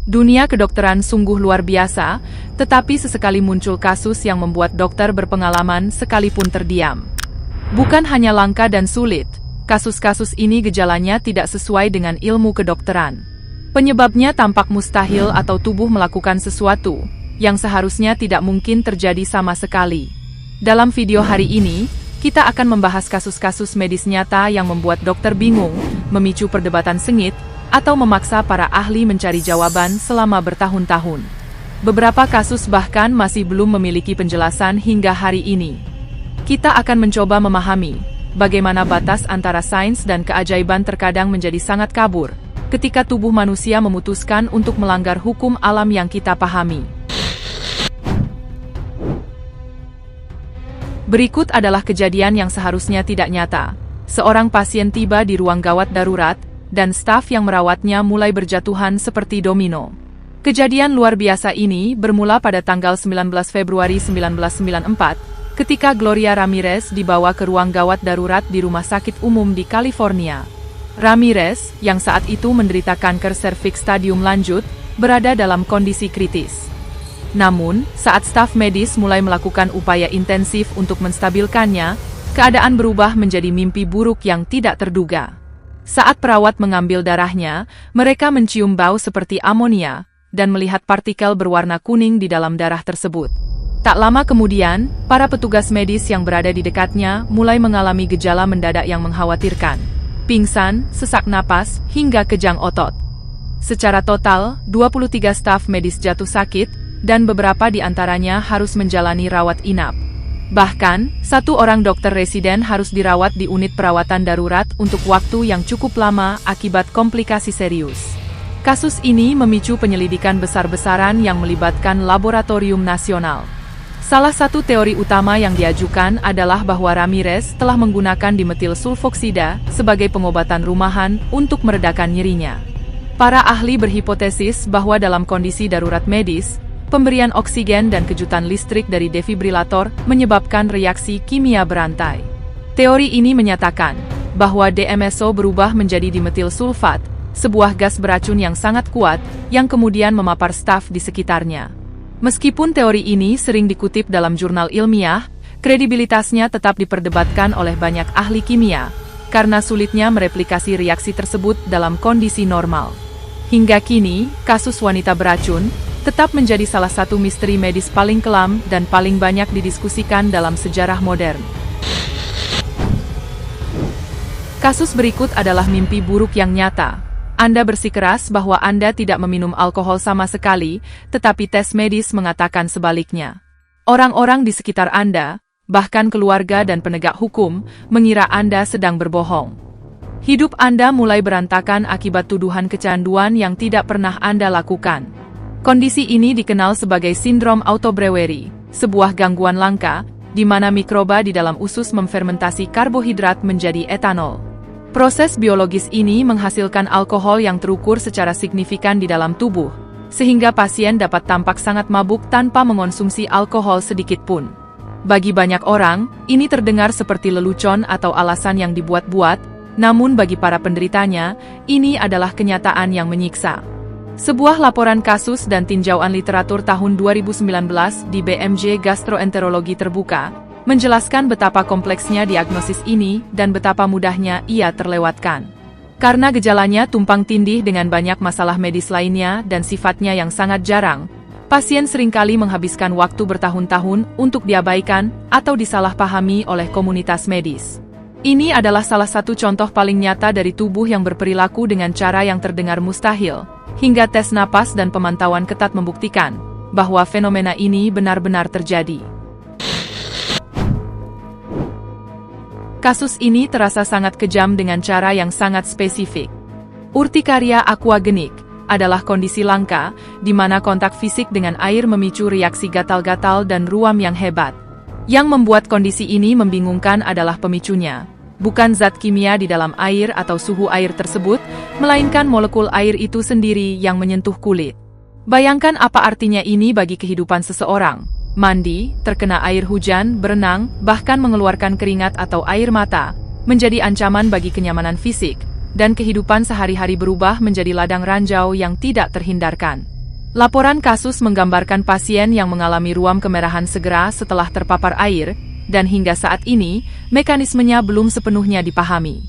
Dunia kedokteran sungguh luar biasa, tetapi sesekali muncul kasus yang membuat dokter berpengalaman sekalipun terdiam. Bukan hanya langka dan sulit, kasus-kasus ini gejalanya tidak sesuai dengan ilmu kedokteran. Penyebabnya tampak mustahil atau tubuh melakukan sesuatu yang seharusnya tidak mungkin terjadi sama sekali. Dalam video hari ini, kita akan membahas kasus-kasus medis nyata yang membuat dokter bingung, memicu perdebatan sengit, atau memaksa para ahli mencari jawaban selama bertahun-tahun. Beberapa kasus bahkan masih belum memiliki penjelasan hingga hari ini. Kita akan mencoba memahami bagaimana batas antara sains dan keajaiban terkadang menjadi sangat kabur ketika tubuh manusia memutuskan untuk melanggar hukum alam yang kita pahami. Berikut adalah kejadian yang seharusnya tidak nyata. Seorang pasien tiba di ruang gawat darurat, dan staf yang merawatnya mulai berjatuhan seperti domino. Kejadian luar biasa ini bermula pada tanggal 19 Februari 1994, ketika Gloria Ramirez dibawa ke ruang gawat darurat di rumah sakit umum di California. Ramirez, yang saat itu menderita kanker serviks stadium lanjut, berada dalam kondisi kritis. Namun, saat staf medis mulai melakukan upaya intensif untuk menstabilkannya, keadaan berubah menjadi mimpi buruk yang tidak terduga. Saat perawat mengambil darahnya, mereka mencium bau seperti amonia, dan melihat partikel berwarna kuning di dalam darah tersebut. Tak lama kemudian, para petugas medis yang berada di dekatnya mulai mengalami gejala mendadak yang mengkhawatirkan. Pingsan, sesak napas, hingga kejang otot. Secara total, 23 staf medis jatuh sakit, dan beberapa di antaranya harus menjalani rawat inap. Bahkan, satu orang dokter residen harus dirawat di unit perawatan darurat untuk waktu yang cukup lama akibat komplikasi serius. Kasus ini memicu penyelidikan besar-besaran yang melibatkan laboratorium nasional. Salah satu teori utama yang diajukan adalah bahwa Ramirez telah menggunakan dimetil sulfoksida sebagai pengobatan rumahan untuk meredakan nyerinya. Para ahli berhipotesis bahwa dalam kondisi darurat medis, pemberian oksigen dan kejutan listrik dari defibrilator menyebabkan reaksi kimia berantai. Teori ini menyatakan bahwa DMSO berubah menjadi dimetil sulfat, sebuah gas beracun yang sangat kuat, yang kemudian memapar staf di sekitarnya. Meskipun teori ini sering dikutip dalam jurnal ilmiah, kredibilitasnya tetap diperdebatkan oleh banyak ahli kimia, karena sulitnya mereplikasi reaksi tersebut dalam kondisi normal. Hingga kini, kasus wanita beracun tetap menjadi salah satu misteri medis paling kelam dan paling banyak didiskusikan dalam sejarah modern. Kasus berikut adalah mimpi buruk yang nyata. Anda bersikeras bahwa Anda tidak meminum alkohol sama sekali, tetapi tes medis mengatakan sebaliknya. Orang-orang di sekitar Anda, bahkan keluarga dan penegak hukum, mengira Anda sedang berbohong. Hidup Anda mulai berantakan akibat tuduhan kecanduan yang tidak pernah Anda lakukan. Kondisi ini dikenal sebagai sindrom autobreweri, sebuah gangguan langka, di mana mikroba di dalam usus memfermentasi karbohidrat menjadi etanol. Proses biologis ini menghasilkan alkohol yang terukur secara signifikan di dalam tubuh, sehingga pasien dapat tampak sangat mabuk tanpa mengonsumsi alkohol sedikit pun. Bagi banyak orang, ini terdengar seperti lelucon atau alasan yang dibuat-buat, namun bagi para penderitanya, ini adalah kenyataan yang menyiksa. Sebuah laporan kasus dan tinjauan literatur tahun 2019 di BMJ Gastroenterologi Terbuka menjelaskan betapa kompleksnya diagnosis ini dan betapa mudahnya ia terlewatkan. Karena gejalanya tumpang tindih dengan banyak masalah medis lainnya dan sifatnya yang sangat jarang, pasien seringkali menghabiskan waktu bertahun-tahun untuk diabaikan atau disalahpahami oleh komunitas medis. Ini adalah salah satu contoh paling nyata dari tubuh yang berperilaku dengan cara yang terdengar mustahil, hingga tes napas dan pemantauan ketat membuktikan bahwa fenomena ini benar-benar terjadi. Kasus ini terasa sangat kejam dengan cara yang sangat spesifik. Urtikaria aquagenik adalah kondisi langka, di mana kontak fisik dengan air memicu reaksi gatal-gatal dan ruam yang hebat. Yang membuat kondisi ini membingungkan adalah pemicunya. Bukan zat kimia di dalam air atau suhu air tersebut, melainkan molekul air itu sendiri yang menyentuh kulit. Bayangkan apa artinya ini bagi kehidupan seseorang. Mandi, terkena air hujan, berenang, bahkan mengeluarkan keringat atau air mata, menjadi ancaman bagi kenyamanan fisik, dan kehidupan sehari-hari berubah menjadi ladang ranjau yang tidak terhindarkan. Laporan kasus menggambarkan pasien yang mengalami ruam kemerahan segera setelah terpapar air, dan hingga saat ini, mekanismenya belum sepenuhnya dipahami.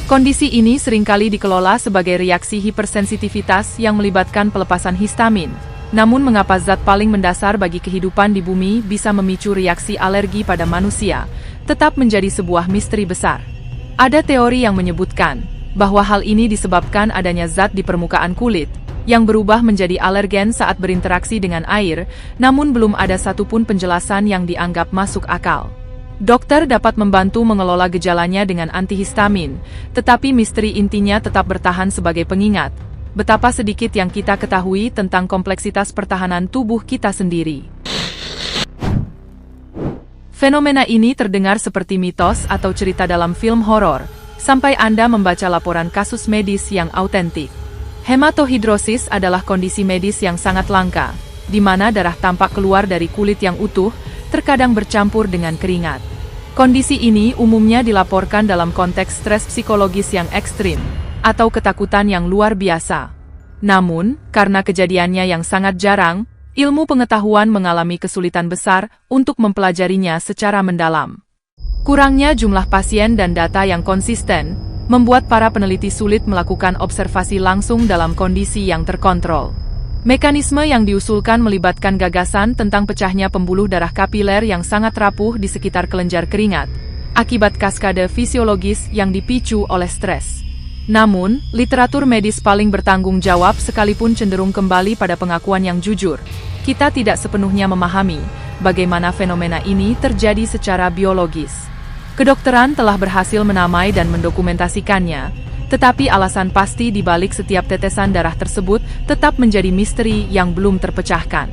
Kondisi ini seringkali dikelola sebagai reaksi hipersensitivitas yang melibatkan pelepasan histamin. Namun mengapa zat paling mendasar bagi kehidupan di bumi bisa memicu reaksi alergi pada manusia, tetap menjadi sebuah misteri besar. Ada teori yang menyebutkan bahwa hal ini disebabkan adanya zat di permukaan kulit, yang berubah menjadi alergen saat berinteraksi dengan air, namun belum ada satupun penjelasan yang dianggap masuk akal. Dokter dapat membantu mengelola gejalanya dengan antihistamin, tetapi misteri intinya tetap bertahan sebagai pengingat betapa sedikit yang kita ketahui tentang kompleksitas pertahanan tubuh kita sendiri. Fenomena ini terdengar seperti mitos atau cerita dalam film horor, sampai Anda membaca laporan kasus medis yang autentik. Hematohidrosis adalah kondisi medis yang sangat langka, di mana darah tampak keluar dari kulit yang utuh, terkadang bercampur dengan keringat. Kondisi ini umumnya dilaporkan dalam konteks stres psikologis yang ekstrim, atau ketakutan yang luar biasa. Namun, karena kejadiannya yang sangat jarang, ilmu pengetahuan mengalami kesulitan besar untuk mempelajarinya secara mendalam. Kurangnya jumlah pasien dan data yang konsisten, membuat para peneliti sulit melakukan observasi langsung dalam kondisi yang terkontrol. Mekanisme yang diusulkan melibatkan gagasan tentang pecahnya pembuluh darah kapiler yang sangat rapuh di sekitar kelenjar keringat, akibat kaskade fisiologis yang dipicu oleh stres. Namun, literatur medis paling bertanggung jawab sekalipun cenderung kembali pada pengakuan yang jujur. Kita tidak sepenuhnya memahami bagaimana fenomena ini terjadi secara biologis. Kedokteran telah berhasil menamai dan mendokumentasikannya, tetapi alasan pasti di balik setiap tetesan darah tersebut tetap menjadi misteri yang belum terpecahkan.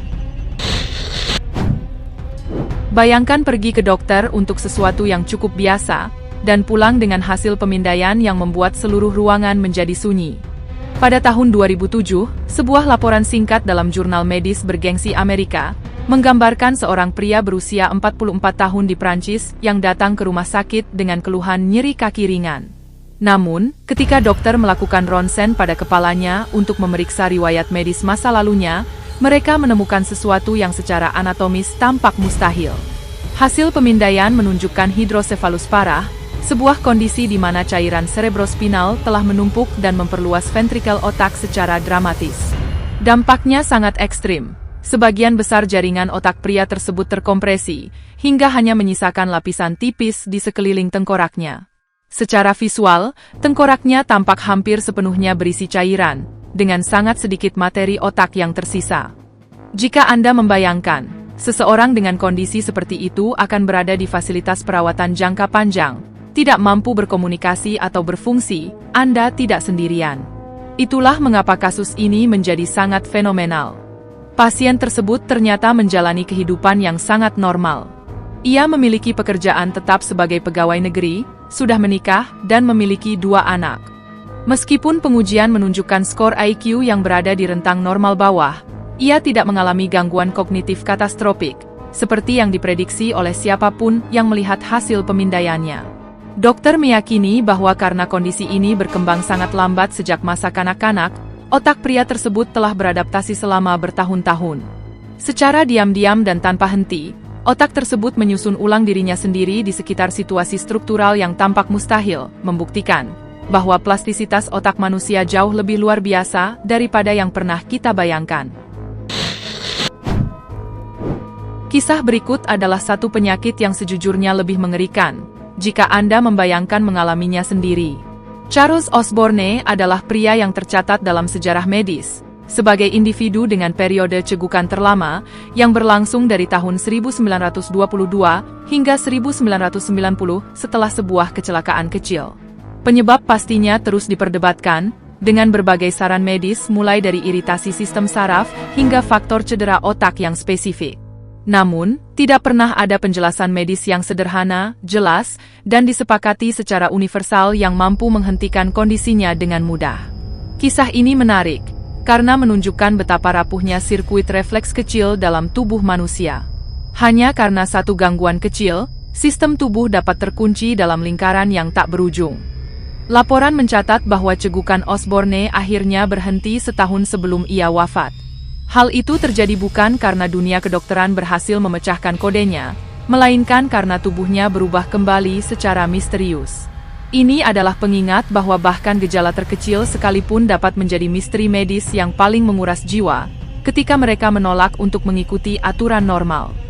Bayangkan pergi ke dokter untuk sesuatu yang cukup biasa, dan pulang dengan hasil pemindaian yang membuat seluruh ruangan menjadi sunyi. Pada tahun 2007, sebuah laporan singkat dalam jurnal medis bergengsi Amerika, menggambarkan seorang pria berusia 44 tahun di Prancis yang datang ke rumah sakit dengan keluhan nyeri kaki ringan. Namun, ketika dokter melakukan ronsen pada kepalanya untuk memeriksa riwayat medis masa lalunya, mereka menemukan sesuatu yang secara anatomis tampak mustahil. Hasil pemindaian menunjukkan hidrosefalus parah, sebuah kondisi di mana cairan cerebrospinal telah menumpuk dan memperluas ventrikel otak secara dramatis. Dampaknya sangat ekstrim. Sebagian besar jaringan otak pria tersebut terkompresi, hingga hanya menyisakan lapisan tipis di sekeliling tengkoraknya. Secara visual, tengkoraknya tampak hampir sepenuhnya berisi cairan, dengan sangat sedikit materi otak yang tersisa. Jika Anda membayangkan, seseorang dengan kondisi seperti itu akan berada di fasilitas perawatan jangka panjang, tidak mampu berkomunikasi atau berfungsi, Anda tidak sendirian. Itulah mengapa kasus ini menjadi sangat fenomenal. Pasien tersebut ternyata menjalani kehidupan yang sangat normal. Ia memiliki pekerjaan tetap sebagai pegawai negeri, sudah menikah, dan memiliki 2 anak. Meskipun pengujian menunjukkan skor IQ yang berada di rentang normal bawah, ia tidak mengalami gangguan kognitif katastrofik, seperti yang diprediksi oleh siapapun yang melihat hasil pemindaiannya. Dokter meyakini bahwa karena kondisi ini berkembang sangat lambat sejak masa kanak-kanak, otak pria tersebut telah beradaptasi selama bertahun-tahun. Secara diam-diam dan tanpa henti, otak tersebut menyusun ulang dirinya sendiri di sekitar situasi struktural yang tampak mustahil, membuktikan bahwa plastisitas otak manusia jauh lebih luar biasa daripada yang pernah kita bayangkan. Kisah berikut adalah satu penyakit yang sejujurnya lebih mengerikan, jika Anda membayangkan mengalaminya sendiri. Charles Osborne adalah pria yang tercatat dalam sejarah medis, sebagai individu dengan periode cegukan terlama, yang berlangsung dari tahun 1922 hingga 1990 setelah sebuah kecelakaan kecil. Penyebab pastinya terus diperdebatkan, dengan berbagai saran medis mulai dari iritasi sistem saraf hingga faktor cedera otak yang spesifik. Namun, tidak pernah ada penjelasan medis yang sederhana, jelas, dan disepakati secara universal yang mampu menghentikan kondisinya dengan mudah. Kisah ini menarik, karena menunjukkan betapa rapuhnya sirkuit refleks kecil dalam tubuh manusia. Hanya karena satu gangguan kecil, sistem tubuh dapat terkunci dalam lingkaran yang tak berujung. Laporan mencatat bahwa cegukan Osborne akhirnya berhenti setahun sebelum ia wafat. Hal itu terjadi bukan karena dunia kedokteran berhasil memecahkan kodenya, melainkan karena tubuhnya berubah kembali secara misterius. Ini adalah pengingat bahwa bahkan gejala terkecil sekalipun dapat menjadi misteri medis yang paling menguras jiwa, ketika mereka menolak untuk mengikuti aturan normal.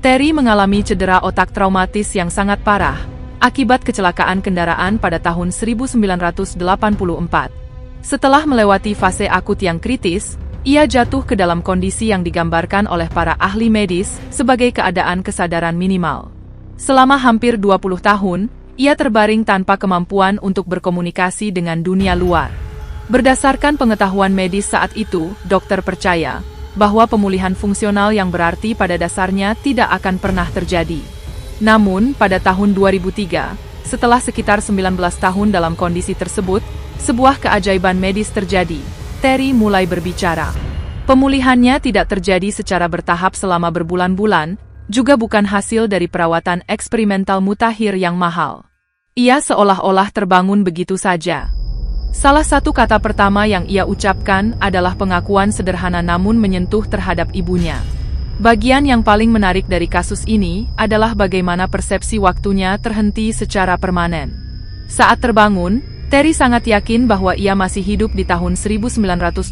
Terry mengalami cedera otak traumatis yang sangat parah, akibat kecelakaan kendaraan pada tahun 1984. Setelah melewati fase akut yang kritis, ia jatuh ke dalam kondisi yang digambarkan oleh para ahli medis sebagai keadaan kesadaran minimal. Selama hampir 20 tahun, ia terbaring tanpa kemampuan untuk berkomunikasi dengan dunia luar. Berdasarkan pengetahuan medis saat itu, dokter percaya bahwa pemulihan fungsional yang berarti pada dasarnya tidak akan pernah terjadi. Namun, pada tahun 2003, setelah sekitar 19 tahun dalam kondisi tersebut, sebuah keajaiban medis terjadi. Terry mulai berbicara. Pemulihannya tidak terjadi secara bertahap selama berbulan-bulan, juga bukan hasil dari perawatan eksperimental mutakhir yang mahal. Ia seolah-olah terbangun begitu saja. Salah satu kata pertama yang ia ucapkan adalah pengakuan sederhana namun menyentuh terhadap ibunya. Bagian yang paling menarik dari kasus ini adalah bagaimana persepsi waktunya terhenti secara permanen. Saat terbangun, Terry sangat yakin bahwa ia masih hidup di tahun 1984,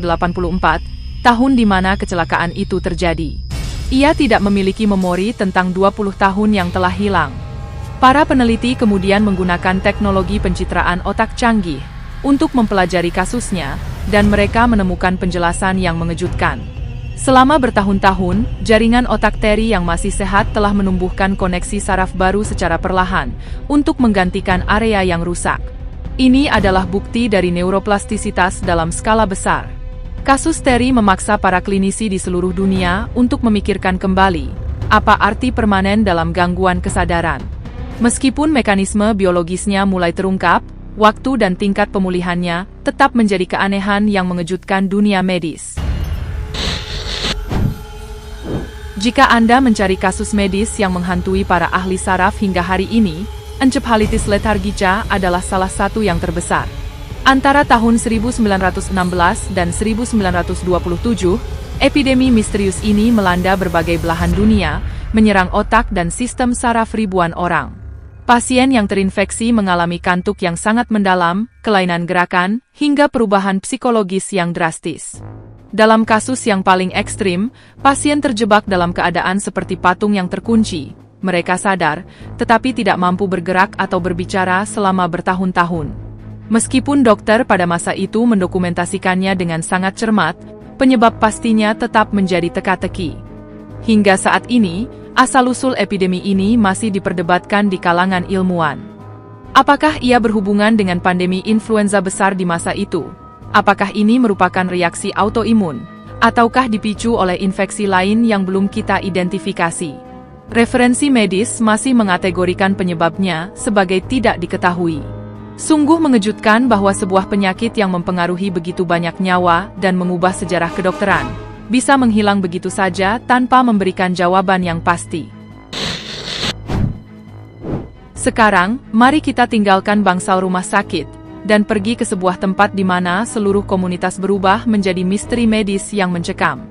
tahun di mana kecelakaan itu terjadi. Ia tidak memiliki memori tentang 20 tahun yang telah hilang. Para peneliti kemudian menggunakan teknologi pencitraan otak canggih untuk mempelajari kasusnya, dan mereka menemukan penjelasan yang mengejutkan. Selama bertahun-tahun, jaringan otak Terry yang masih sehat telah menumbuhkan koneksi saraf baru secara perlahan untuk menggantikan area yang rusak. Ini adalah bukti dari neuroplastisitas dalam skala besar. Kasus Terry memaksa para klinisi di seluruh dunia untuk memikirkan kembali apa arti permanen dalam gangguan kesadaran. Meskipun mekanisme biologisnya mulai terungkap, waktu dan tingkat pemulihannya tetap menjadi keanehan yang mengejutkan dunia medis. Jika Anda mencari kasus medis yang menghantui para ahli saraf hingga hari ini, encephalitis lethargica adalah salah satu yang terbesar. Antara tahun 1916 dan 1927, epidemi misterius ini melanda berbagai belahan dunia, menyerang otak dan sistem saraf ribuan orang. Pasien yang terinfeksi mengalami kantuk yang sangat mendalam, kelainan gerakan, hingga perubahan psikologis yang drastis. Dalam kasus yang paling ekstrim, pasien terjebak dalam keadaan seperti patung yang terkunci. Mereka sadar, tetapi tidak mampu bergerak atau berbicara selama bertahun-tahun. Meskipun dokter pada masa itu mendokumentasikannya dengan sangat cermat, penyebab pastinya tetap menjadi teka-teki. Hingga saat ini, asal-usul epidemi ini masih diperdebatkan di kalangan ilmuwan. Apakah ia berhubungan dengan pandemi influenza besar di masa itu? Apakah ini merupakan reaksi autoimun? Ataukah dipicu oleh infeksi lain yang belum kita identifikasi? Referensi medis masih mengategorikan penyebabnya sebagai tidak diketahui. Sungguh mengejutkan bahwa sebuah penyakit yang mempengaruhi begitu banyak nyawa dan mengubah sejarah kedokteran bisa menghilang begitu saja tanpa memberikan jawaban yang pasti. Sekarang, mari kita tinggalkan bangsal rumah sakit dan pergi ke sebuah tempat di mana seluruh komunitas berubah menjadi misteri medis yang mencekam.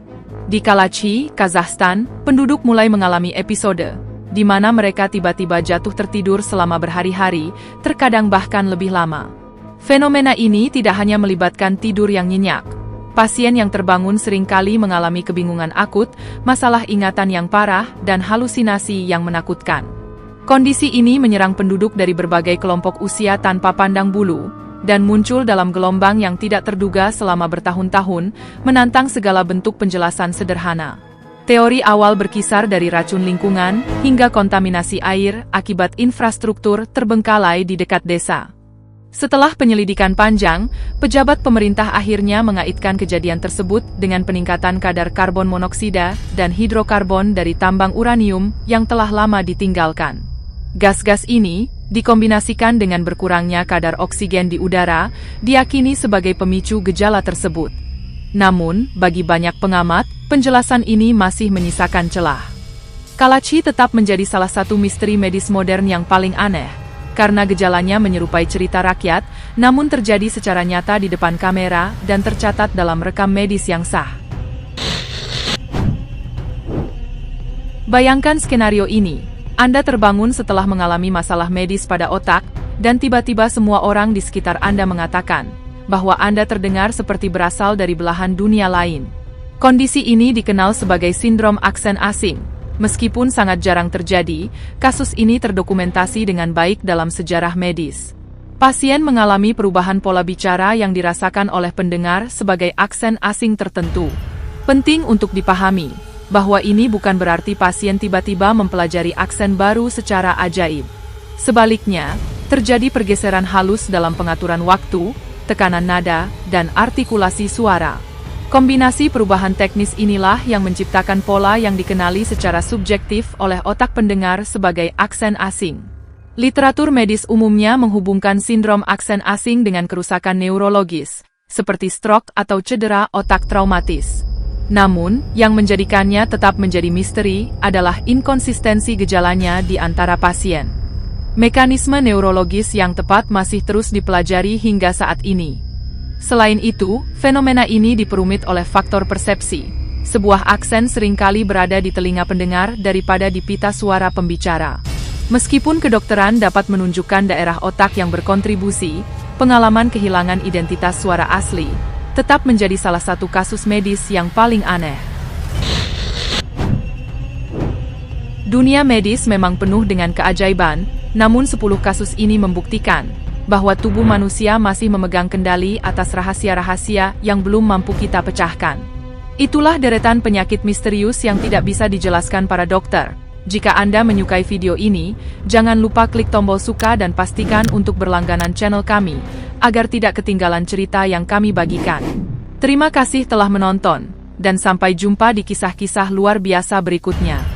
Di Kalachi, Kazakhstan, penduduk mulai mengalami episode di mana mereka tiba-tiba jatuh tertidur selama berhari-hari, terkadang bahkan lebih lama. Fenomena ini tidak hanya melibatkan tidur yang nyenyak. Pasien yang terbangun seringkali mengalami kebingungan akut, masalah ingatan yang parah, dan halusinasi yang menakutkan. Kondisi ini menyerang penduduk dari berbagai kelompok usia tanpa pandang bulu, dan muncul dalam gelombang yang tidak terduga selama bertahun-tahun, menantang segala bentuk penjelasan sederhana. Teori awal berkisar dari racun lingkungan, hingga kontaminasi air akibat infrastruktur terbengkalai di dekat desa. Setelah penyelidikan panjang, pejabat pemerintah akhirnya mengaitkan kejadian tersebut dengan peningkatan kadar karbon monoksida dan hidrokarbon dari tambang uranium yang telah lama ditinggalkan. Gas-gas ini, dikombinasikan dengan berkurangnya kadar oksigen di udara, diyakini sebagai pemicu gejala tersebut. Namun, bagi banyak pengamat, penjelasan ini masih menyisakan celah. Kalachi tetap menjadi salah satu misteri medis modern yang paling aneh. karena gejalanya menyerupai cerita rakyat, namun terjadi secara nyata di depan kamera dan tercatat dalam rekam medis yang sah. Bayangkan skenario ini. Anda terbangun setelah mengalami masalah medis pada otak, dan tiba-tiba semua orang di sekitar Anda mengatakan bahwa Anda terdengar seperti berasal dari belahan dunia lain. Kondisi ini dikenal sebagai sindrom aksen asing. Meskipun sangat jarang terjadi, kasus ini terdokumentasi dengan baik dalam sejarah medis. Pasien mengalami perubahan pola bicara yang dirasakan oleh pendengar sebagai aksen asing tertentu. Penting untuk dipahami bahwa ini bukan berarti pasien tiba-tiba mempelajari aksen baru secara ajaib. Sebaliknya, terjadi pergeseran halus dalam pengaturan waktu, tekanan nada, dan artikulasi suara. Kombinasi perubahan teknis inilah yang menciptakan pola yang dikenali secara subjektif oleh otak pendengar sebagai aksen asing. Literatur medis umumnya menghubungkan sindrom aksen asing dengan kerusakan neurologis, seperti stroke atau cedera otak traumatis. Namun, yang menjadikannya tetap menjadi misteri adalah inkonsistensi gejalanya di antara pasien. Mekanisme neurologis yang tepat masih terus dipelajari hingga saat ini. Selain itu, fenomena ini diperumit oleh faktor persepsi. Sebuah aksen seringkali berada di telinga pendengar daripada di pita suara pembicara. Meskipun kedokteran dapat menunjukkan daerah otak yang berkontribusi, pengalaman kehilangan identitas suara asli tetap menjadi salah satu kasus medis yang paling aneh. Dunia medis memang penuh dengan keajaiban, namun 10 kasus ini membuktikan bahwa tubuh manusia masih memegang kendali atas rahasia-rahasia yang belum mampu kita pecahkan. Itulah deretan penyakit misterius yang tidak bisa dijelaskan para dokter. Jika Anda menyukai video ini, jangan lupa klik tombol suka dan pastikan untuk berlangganan channel kami, agar tidak ketinggalan cerita yang kami bagikan. Terima kasih telah menonton, dan sampai jumpa di kisah-kisah luar biasa berikutnya.